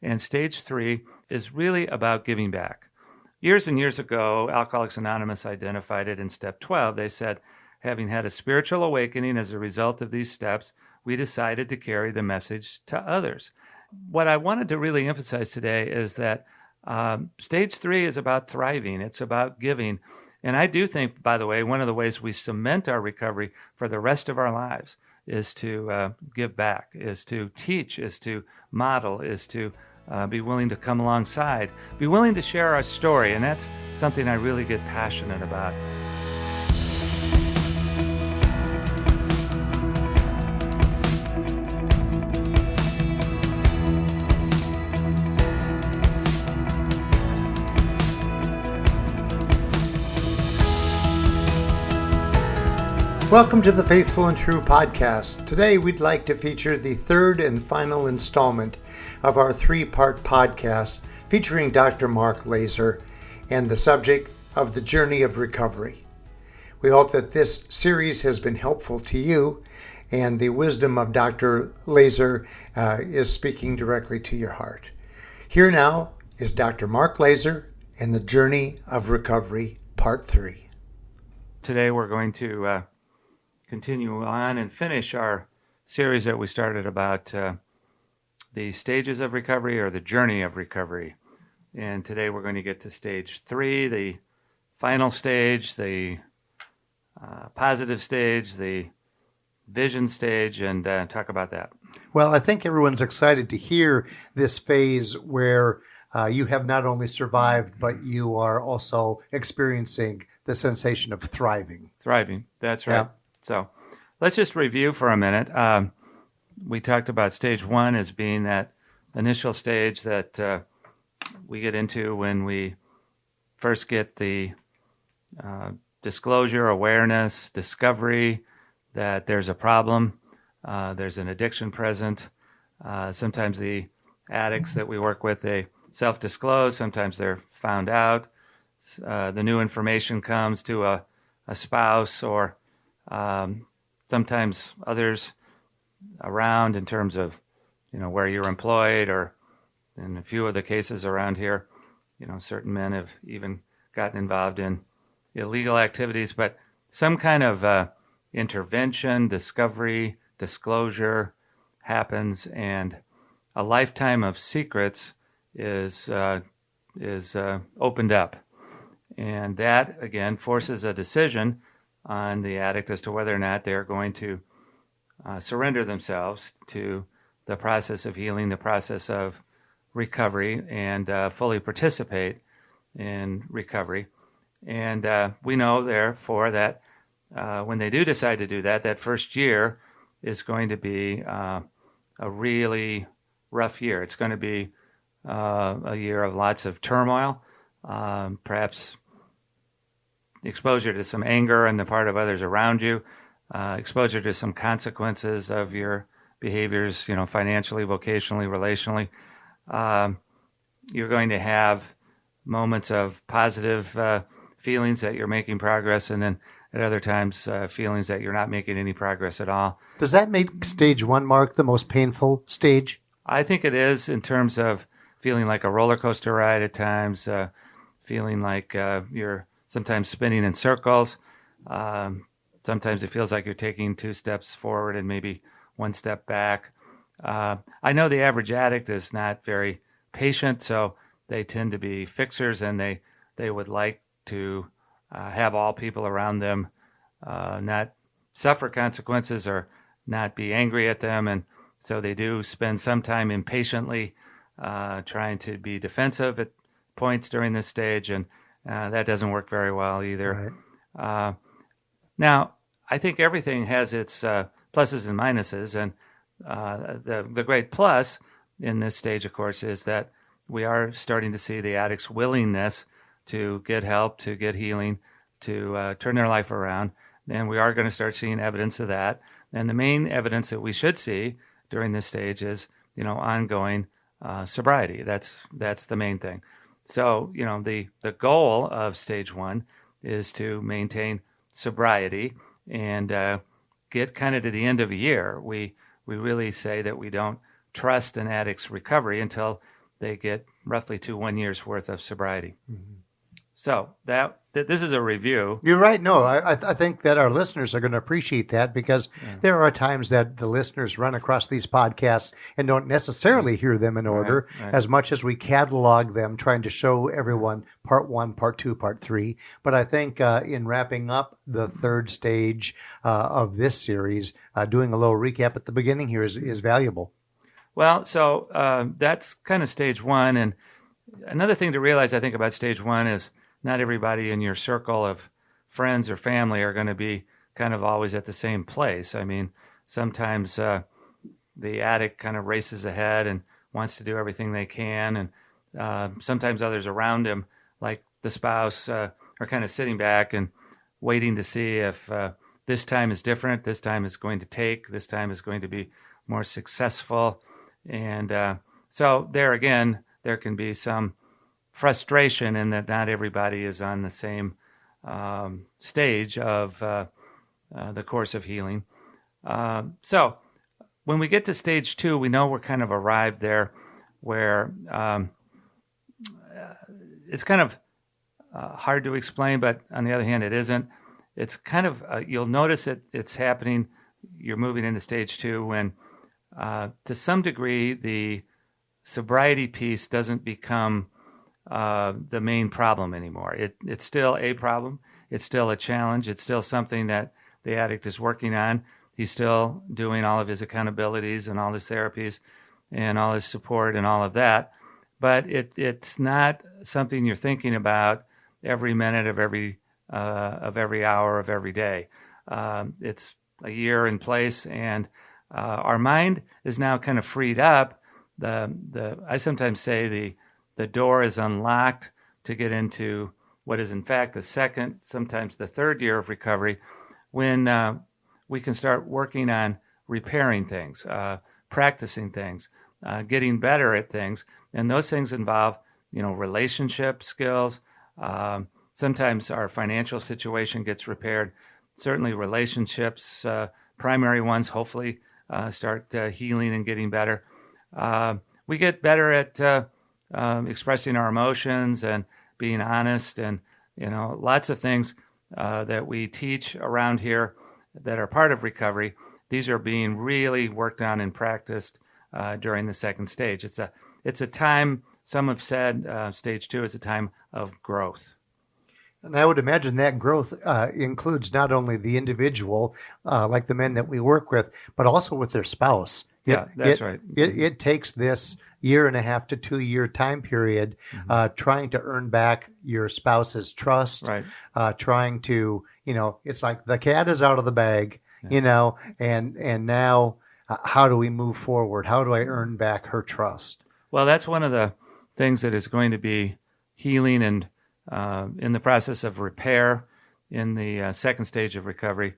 And stage 3 is really about giving back. Years and years ago, Alcoholics Anonymous identified it in step 12. They said, having had a spiritual awakening as a result of these steps, we decided to carry the message to others. What I wanted to really emphasize today is that stage 3 is about thriving. It's about giving. And I do think, by the way, one of the ways we cement our recovery for the rest of our lives is to give back, is to teach, is to model, is to be willing to come alongside, be willing to share our story. And that's something I really get passionate about. Welcome to the Faithful and True podcast. Today we'd like to feature the third and final installment of our three-part podcast featuring Dr. Mark Laaser and the subject of the journey of recovery. We hope that this series has been helpful to you and the wisdom of Dr. Laaser is speaking directly to your heart. Here now is Dr. Mark Laaser and the journey of recovery, part 3. Today we're going to continue on and finish our series that we started about the stages of recovery or the journey of recovery. And today we're going to get to stage 3, the final stage, the positive stage, the vision stage, and talk about that. Well, I think everyone's excited to hear this phase where you have not only survived, but you are also experiencing the sensation of thriving. Thriving, that's right. Yeah. So let's just review for a minute. We talked about stage 1 as being that initial stage that we get into when we first get the disclosure, awareness, discovery that there's a problem, there's an addiction present. Sometimes the addicts that we work with, they self-disclose. Sometimes they're found out. The new information comes to a spouse or sometimes others around in terms of, where you're employed, or in a few of the cases around here, certain men have even gotten involved in illegal activities, but some kind of intervention, discovery, disclosure happens, and a lifetime of secrets is opened up. And that, again, forces a decision on the addict as to whether or not they're going to surrender themselves to the process of healing, the process of recovery, and fully participate in recovery. And we know, therefore, that when they do decide to do that, that first year is going to be a really rough year. It's going to be a year of lots of turmoil, perhaps exposure to some anger on the part of others around you, exposure to some consequences of your behaviors, financially, vocationally, relationally. You're going to have moments of positive feelings that you're making progress, and then at other times feelings that you're not making any progress at all. Does that make stage 1, Mark, the most painful stage? I think it is, in terms of feeling like a roller coaster ride at times, feeling like you're sometimes spinning in circles. Sometimes it feels like you're taking 2 steps forward and maybe 1 step back. I know the average addict is not very patient, so they tend to be fixers, and they would like to have all people around them not suffer consequences or not be angry at them. And so they do spend some time impatiently trying to be defensive at points during this stage, and that doesn't work very well either. Right. Now, I think everything has its pluses and minuses, and the great plus in this stage, of course, is that we are starting to see the addict's willingness to get help, to get healing, to turn their life around, and we are going to start seeing evidence of that. And the main evidence that we should see during this stage is, ongoing sobriety. That's the main thing. So, the goal of stage 1 is to maintain sobriety and get kind of to the end of a year. We really say that we don't trust an addict's recovery until they get roughly 1 year's worth of sobriety. So this is a review. You're right. No, I think that our listeners are going to appreciate that, because there are times that the listeners run across these podcasts and don't necessarily hear them in order, Right. as much as we catalog them, trying to show everyone part 1, part 2, part 3. But I think in wrapping up the third stage of this series, doing a little recap at the beginning here is valuable. Well, so that's kind of stage 1. And another thing to realize, I think, about stage 1 is not everybody in your circle of friends or family are going to be kind of always at the same place. I mean, sometimes the addict kind of races ahead and wants to do everything they can. And sometimes others around him, like the spouse, are kind of sitting back and waiting to see if this time is different, this time is going to take, this time is going to be more successful. And so there again, there can be some frustration in that not everybody is on the same stage of the course of healing. So when we get to stage 2, we know we're kind of arrived there, where it's kind of hard to explain, but on the other hand, it isn't. It's kind of, you'll notice it's happening. You're moving into stage 2 when, to some degree, the sobriety piece doesn't become the main problem anymore. It's still a problem. It's still a challenge. It's still something that the addict is working on. He's still doing all of his accountabilities and all his therapies and all his support and all of that. But it's not something you're thinking about every minute of every hour of every day. It's a year in place, and our mind is now kind of freed up. I sometimes say the door is unlocked to get into what is in fact the second, sometimes the third year of recovery, when we can start working on repairing things, practicing things, getting better at things. And those things involve, relationship skills. Sometimes our financial situation gets repaired. Certainly relationships, primary ones, hopefully start healing and getting better. We get better at expressing our emotions and being honest, and lots of things that we teach around here that are part of recovery. These are being really worked on and practiced during the second stage. It's a time, some have said stage 2 is a time of growth. And I would imagine that growth includes not only the individual, like the men that we work with, but also with their spouse. That's right. It takes this 1.5 to 2 year time period, trying to earn back your spouse's trust, Right. Trying to, it's like the cat is out of the bag, and now how do we move forward? How do I earn back her trust? Well, that's one of the things that is going to be healing and in the process of repair in the second stage of recovery.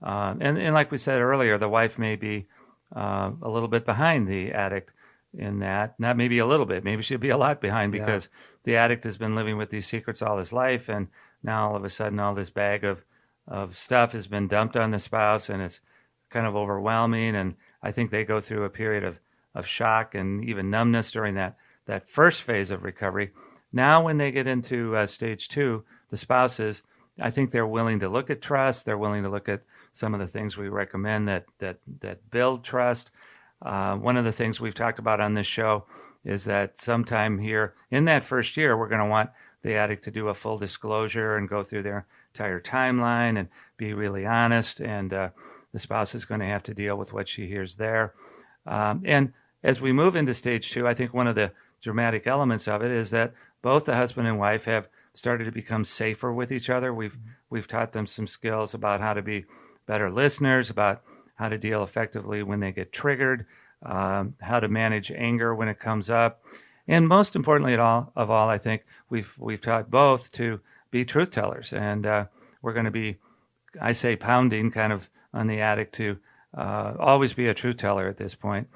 And like we said earlier, the wife may be a little bit behind the addict in that. Not maybe a little bit, maybe she'll be a lot behind, because the addict has been living with these secrets all his life, and now all of a sudden all this bag of stuff has been dumped on the spouse, and it's kind of overwhelming. And I think they go through a period of shock and even numbness during that first phase of recovery. Now when they get into stage 2, the spouses, I think they're willing to look at trust. They're willing to look at some of the things we recommend that build trust. One of the things we've talked about on this show is that sometime here in that first year, we're going to want the addict to do a full disclosure and go through their entire timeline and be really honest. And the spouse is going to have to deal with what she hears there. And as we move into stage 2, I think one of the dramatic elements of it is that both the husband and wife have started to become safer with each other. We've taught them some skills about how to be better listeners, about how to deal effectively when they get triggered, how to manage anger when it comes up, and most importantly of all, I think we've taught both to be truth tellers, and we're going to be, I say, pounding kind of on the addict to always be a truth teller at this point.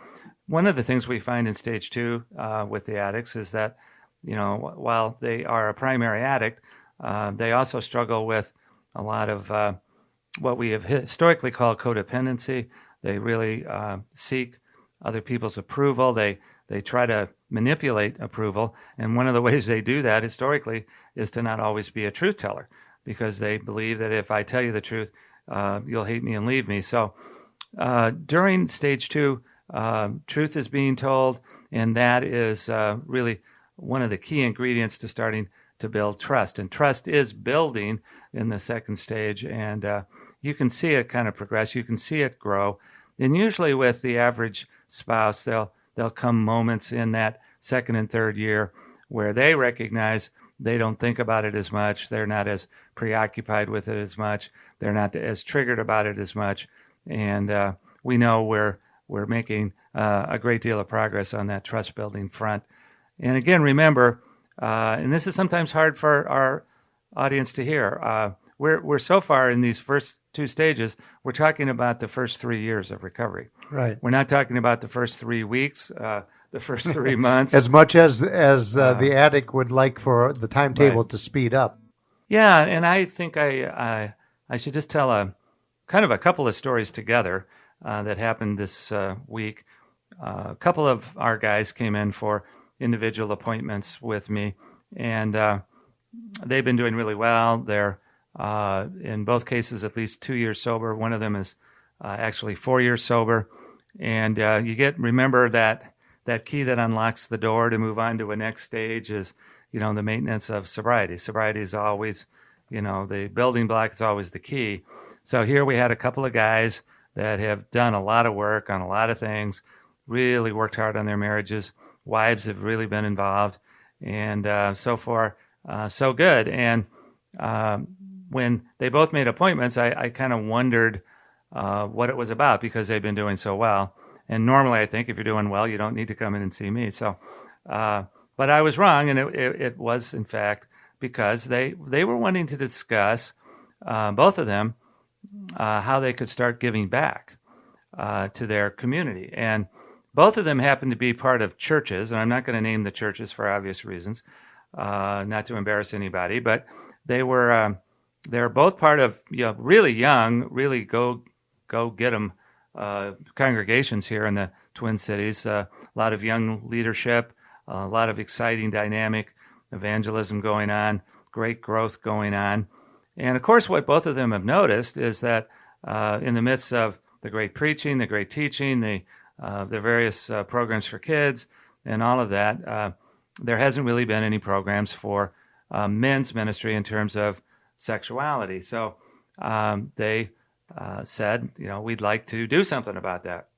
One of the things we find in stage 2 with the addicts is that, while they are a primary addict, they also struggle with a lot of what we have historically called codependency. They really seek other people's approval. They try to manipulate approval. And one of the ways they do that historically is to not always be a truth teller, because they believe that if I tell you the truth, you'll hate me and leave me. So during stage 2, truth is being told, and that is really one of the key ingredients to starting to build trust. And trust is building in the second stage, and you can see it kind of progress. You can see it grow. And usually with the average spouse, there'll come moments in that second and third year where they recognize they don't think about it as much. They're not as preoccupied with it as much. They're not as triggered about it as much. And we know we're making a great deal of progress on that trust building front. And again, remember, and this is sometimes hard for our audience to hear, we're so far in these first 2 stages, we're talking about the first 3 years of recovery. Right. We're not talking about the first 3 weeks, the first 3 months. As much as the addict would like for the timetable to speed up. Yeah, and I think I should just tell a couple of stories together that happened this week. A couple of our guys came in for individual appointments with me, and they've been doing really well. They're in both cases at least 2 years sober. One of them is actually 4 years sober. And remember that key that unlocks the door to move on to a next stage is, the maintenance of sobriety. Sobriety is always, the building block is always the key. So here we had a couple of guys that have done a lot of work on a lot of things, really worked hard on their marriages. Wives have really been involved. And so far, so good. And when they both made appointments, I kind of wondered what it was about, because they've been doing so well. And normally I think if you're doing well, you don't need to come in and see me. So, but I was wrong, and it was, in fact, because they were wanting to discuss, both of them, how they could start giving back to their community. And both of them happened to be part of churches, and I'm not going to name the churches for obvious reasons, not to embarrass anybody, but they're both part of really young, really go get them congregations here in the Twin Cities. A lot of young leadership, a lot of exciting, dynamic evangelism going on, great growth going on. And of course, what both of them have noticed is that in the midst of the great preaching, the great teaching, the various programs for kids, and all of that, there hasn't really been any programs for men's ministry in terms of sexuality. So they said, we'd like to do something about that.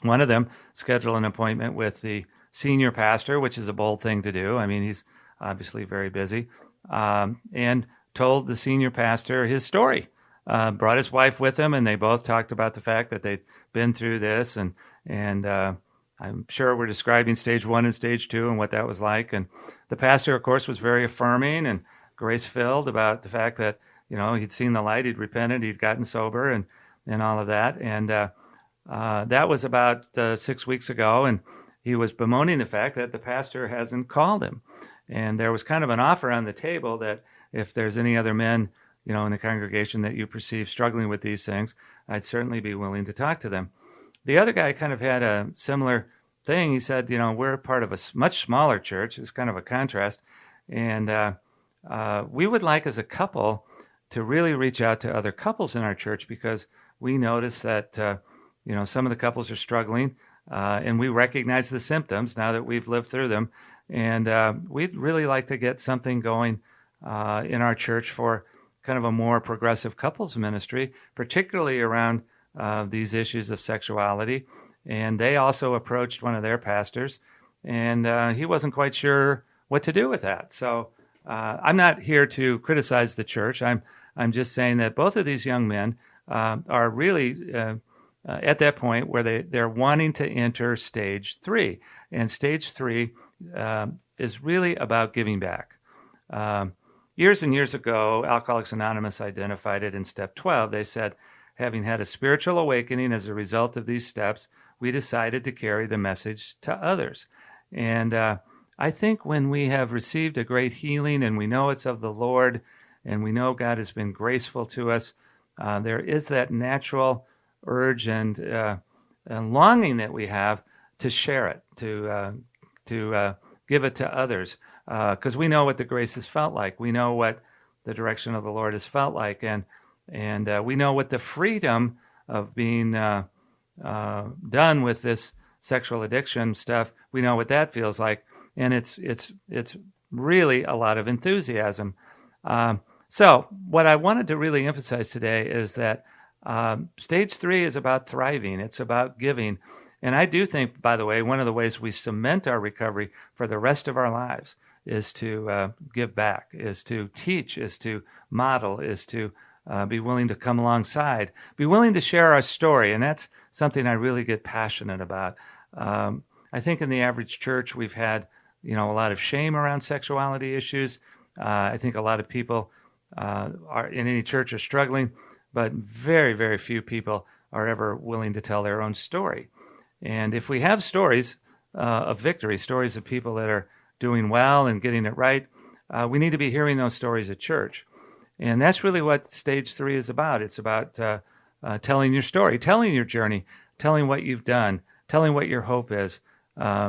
One of them scheduled an appointment with the senior pastor, which is a bold thing to do. I mean, he's obviously very busy, and told the senior pastor his story. Brought his wife with him, and they both talked about the fact that they'd been through this, and I'm sure we're describing stage 1 and stage 2 and what that was like. And the pastor, of course, was very affirming and grace-filled about the fact that, he'd seen the light, he'd repented, he'd gotten sober, and all of that. And that was about 6 weeks ago, and he was bemoaning the fact that the pastor hasn't called him. And there was kind of an offer on the table that if there's any other men, in the congregation that you perceive struggling with these things, I'd certainly be willing to talk to them. The other guy kind of had a similar thing. He said, we're part of a much smaller church. It's kind of a contrast. And we would like as a couple to really reach out to other couples in our church, because we notice that, some of the couples are struggling, and we recognize the symptoms now that we've lived through them. And we'd really like to get something going in our church for kind of a more progressive couples ministry, particularly around these issues of sexuality. And they also approached one of their pastors, and he wasn't quite sure what to do with that. So I'm not here to criticize the church. I'm just saying that both of these young men are really at that point where they're wanting to enter stage 3. And stage 3 is really about giving back. Years and years ago, Alcoholics Anonymous identified it in step 12. They said, having had a spiritual awakening as a result of these steps, we decided to carry the message to others. And I think when we have received a great healing and we know it's of the Lord and we know God has been graceful to us, there is that natural urge and longing that we have to share it, to to give it to others, because we know what the grace has felt like. We know what the direction of the Lord has felt like, and we know what the freedom of being done with this sexual addiction stuff. We know what that feels like, and it's really a lot of enthusiasm. So what I wanted to really emphasize today is that stage 3 is about thriving. It's about giving. And I do think, by the way, one of the ways we cement our recovery for the rest of our lives is to give back, is to teach, is to model, is to be willing to come alongside, be willing to share our story. And that's something I really get passionate about. I think in the average church, we've had, a lot of shame around sexuality issues. I think a lot of people are in any church are struggling, but very, very few people are ever willing to tell their own story. And if we have stories of victory, stories of people that are doing well and getting it right, we need to be hearing those stories at church. And that's really what stage 3 is about. It's about telling your story, telling your journey, telling what you've done, telling what your hope is,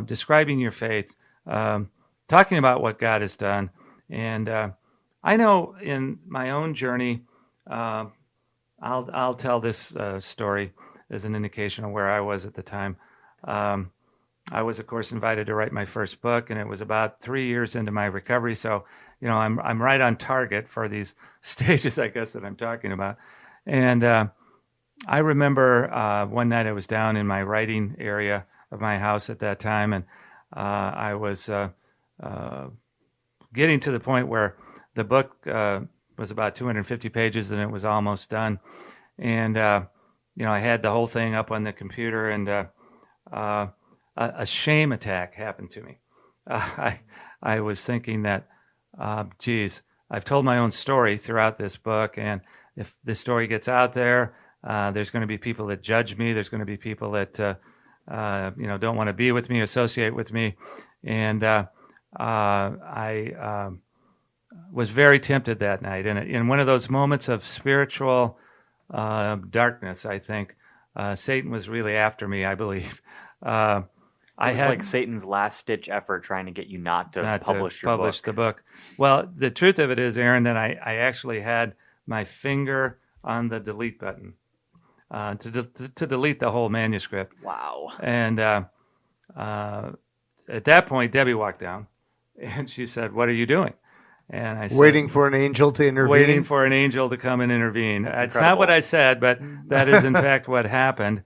describing your faith, talking about what God has done. And I know in my own journey, I'll tell this story as an indication of where I was at the time. I was, of course, invited to write my first book, and it was about 3 years into my recovery. So, I'm right on target for these stages, I guess, that I'm talking about. And I remember one night I was down in my writing area of my house at that time, and I was getting to the point where the book was about 250 pages, and it was almost done. And I had the whole thing up on the computer, and a shame attack happened to me. I was thinking that, I've told my own story throughout this book, and if this story gets out there, there's going to be people that judge me. There's going to be people that don't want to be with me, associate with me, and I was very tempted that night. And in one of those moments of spiritual darkness, I think Satan was really after me, I believe. It was like Satan's last-ditch effort trying to get you not to publish the book. Well, the truth of it is, Aaron, that I actually had my finger on the delete button to delete the whole manuscript. Wow. And at that point, Debbie walked down, and she said, "What are you doing?" And I said, waiting for an angel to intervene. Waiting for an angel to come and intervene. That's not what I said, but that is in fact what happened.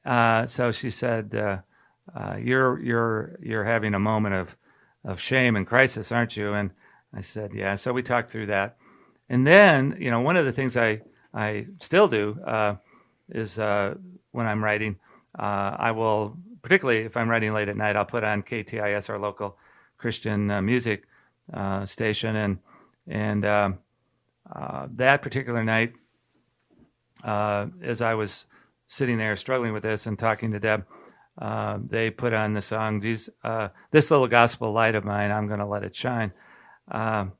So she said, "You're having a moment of shame and crisis, aren't you?" And I said, "Yeah." So we talked through that, and then one of the things I still do is when I'm writing, I will, particularly if I'm writing late at night, I'll put on KTIS, our local Christian music station, and that particular night, as I was sitting there struggling with this and talking to Deb, they put on the song, "This little gospel light of mine, I'm going to let it shine." And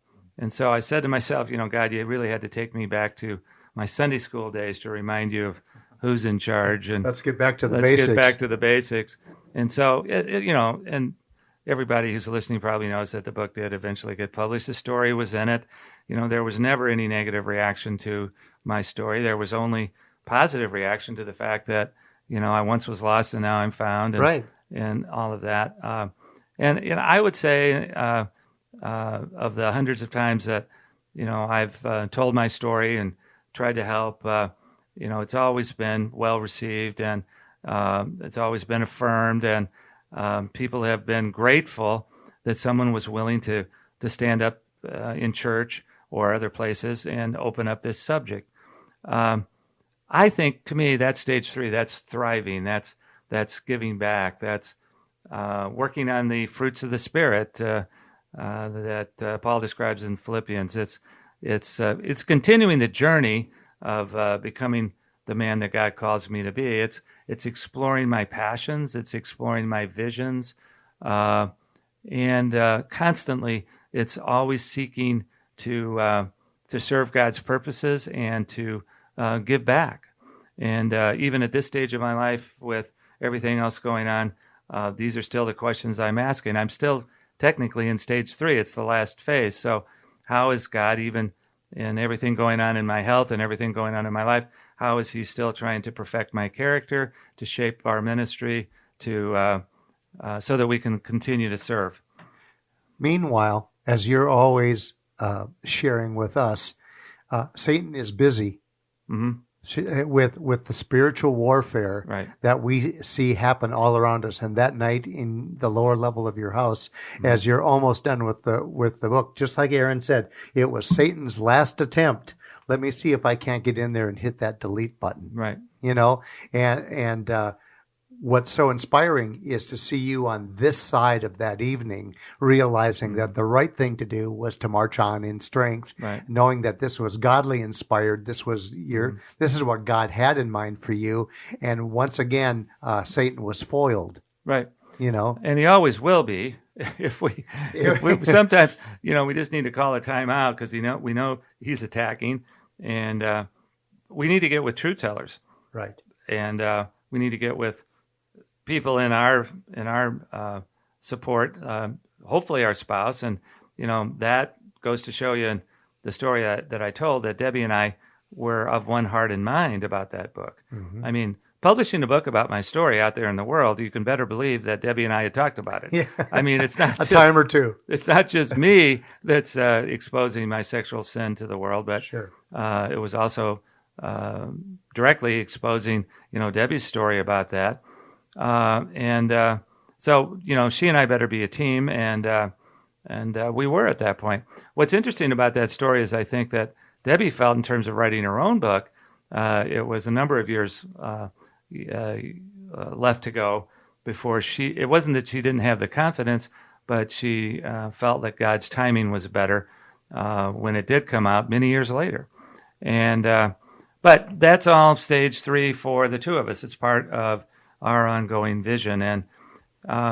so I said to myself, God, you really had to take me back to my Sunday school days to remind you of who's in charge. And let's get back to the basics. Let's get back to the basics. And so, and everybody who's listening probably knows that the book did eventually get published. The story was in it. There was never any negative reaction to my story. There was only positive reaction to the fact that, I once was lost and now I'm found, and, right, and all of that. And I would say of the hundreds of times that, I've told my story and tried to help, it's always been well received, and it's always been affirmed, and people have been grateful that someone was willing to stand up in church or other places and open up this subject. I think, to me, that's stage 3. That's thriving. That's giving back. That's working on the fruits of the Spirit that Paul describes in Philippians. It's continuing the journey of becoming the man that God calls me to be. It's exploring my passions. It's exploring my visions, and constantly, it's always seeking to serve God's purposes and to give back. And even at this stage of my life, with everything else going on, these are still the questions I'm asking. I'm still technically in stage 3. It's the last phase. So how is God, even in everything going on in my health and everything going on in my life, how is he still trying to perfect my character, to shape our ministry, to so that we can continue to serve? Meanwhile, as you're always sharing with us, Satan is busy with the spiritual warfare that we see happen all around us. And that night in the lower level of your house, as you're almost done with the book, just like Aaron said, it was Satan's last attempt. Let me see if I can't get in there and hit that delete button. Right. And what's so inspiring is to see you on this side of that evening, realizing that the right thing to do was to march on in strength, knowing that this was godly inspired. This was this is what God had in mind for you. And once again, Satan was foiled. Right. And he always will be. If we sometimes, we just need to call a timeout because we know he's attacking, and we need to get with truth tellers. Right. And we need to get with people in our support, hopefully our spouse. And, that goes to show you in the story that I told, that Debbie and I were of one heart and mind about that book. I mean, publishing a book about my story out there in the world, you can better believe that Debbie and I had talked about it. Yeah. I mean, it's not time or two. It's not just me that's exposing my sexual sin to the world, but it was also directly exposing, Debbie's story about that. So, she and I better be a team, and we were at that point. What's interesting about that story is I think that Debbie felt, in terms of writing her own book, it was a number of years left to go before it wasn't that she didn't have the confidence, but she felt that God's timing was better when it did come out many years later. But that's all stage 3 for the two of us. It's part of our ongoing vision. And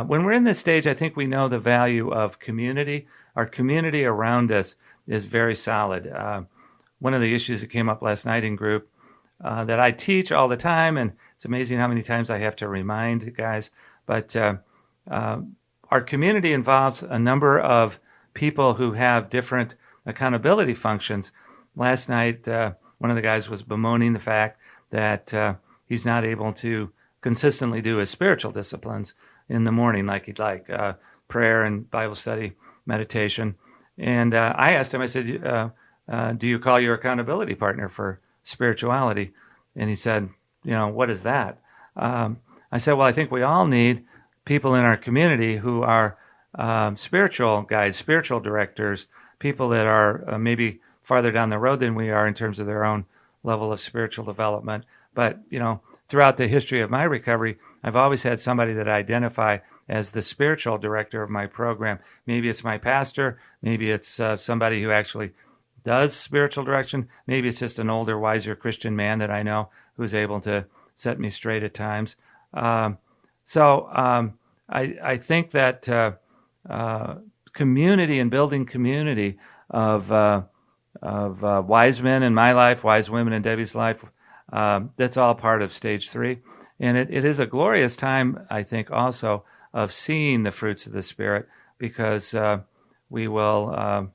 when we're in this stage, I think we know the value of community. Our community around us is very solid. One of the issues that came up last night in group that I teach all the time, and it's amazing how many times I have to remind guys, but our community involves a number of people who have different accountability functions. Last night, one of the guys was bemoaning the fact that he's not able to consistently do his spiritual disciplines in the morning like he'd like, prayer and Bible study, meditation. And I asked him, I said, do you call your accountability partner for spirituality? And he said, what is that? I said, well, I think we all need people in our community who are spiritual guides, spiritual directors, people that are maybe farther down the road than we are in terms of their own level of spiritual development. But, throughout the history of my recovery, I've always had somebody that I identify as the spiritual director of my program. Maybe it's my pastor. Maybe it's somebody who actually does spiritual direction. Maybe it's just an older, wiser Christian man that I know who's able to set me straight at times. I think that community and building community of wise men in my life, wise women in Debbie's life, that's all part of stage 3. And it is a glorious time, I think, also of seeing the fruits of the Spirit, because we will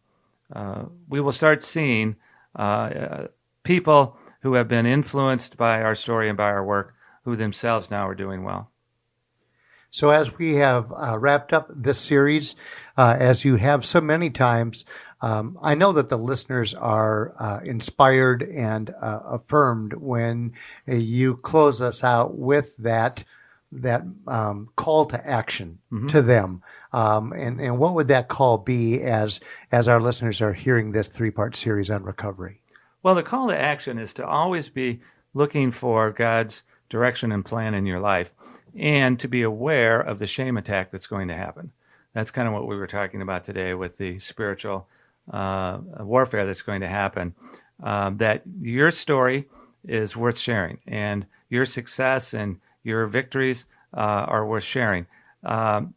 start seeing people who have been influenced by our story and by our work, who themselves now are doing well. So as we have wrapped up this series, as you have so many times, I know that the listeners are inspired and affirmed when you close us out with that call to action to them. And what would that call be as our listeners are hearing this 3-part series on recovery? Well, the call to action is to always be looking for God's direction and plan in your life, and to be aware of the shame attack that's going to happen. That's kind of what we were talking about today with the spiritual warfare that's going to happen. That your story is worth sharing, and your success and your victories are worth sharing.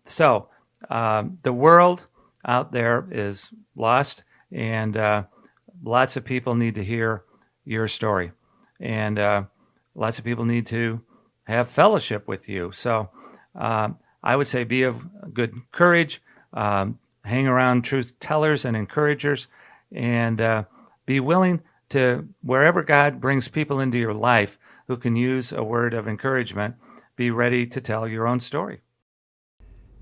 So the world out there is lost, and lots of people need to hear your story, and lots of people need to have fellowship with you. So I would say be of good courage, hang around truth tellers and encouragers, and be willing to, wherever God brings people into your life who can use a word of encouragement, be ready to tell your own story.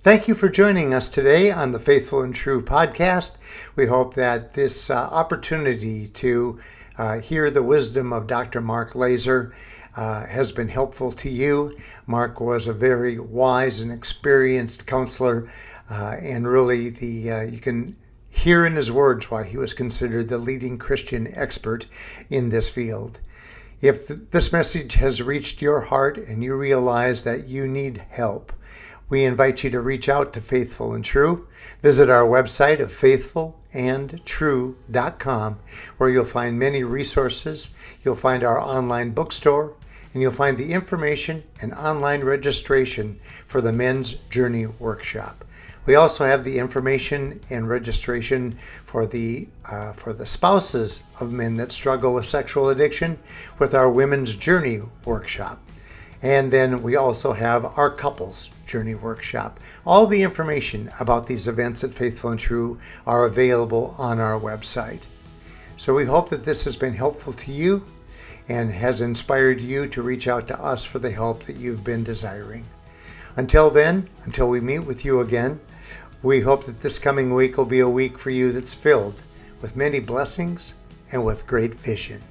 Thank you for joining us today on the Faithful and True podcast. We hope that this opportunity to hear the wisdom of Dr. Mark Laaser has been helpful to you. Mark was a very wise and experienced counselor, and really you can hear in his words why he was considered the leading Christian expert in this field. If this message has reached your heart and you realize that you need help, we invite you to reach out to Faithful and True. Visit our website of faithfulandtrue.com, where you'll find many resources. You'll find our online bookstore, and you'll find the information and online registration for the Men's Journey Workshop. We also have the information and registration for the spouses of men that struggle with sexual addiction with our Women's Journey Workshop. And then we also have our Couples Journey Workshop. All the information about these events at Faithful and True are available on our website. So we hope that this has been helpful to you and has inspired you to reach out to us for the help that you've been desiring. Until then, until we meet with you again, we hope that this coming week will be a week for you that's filled with many blessings and with great vision.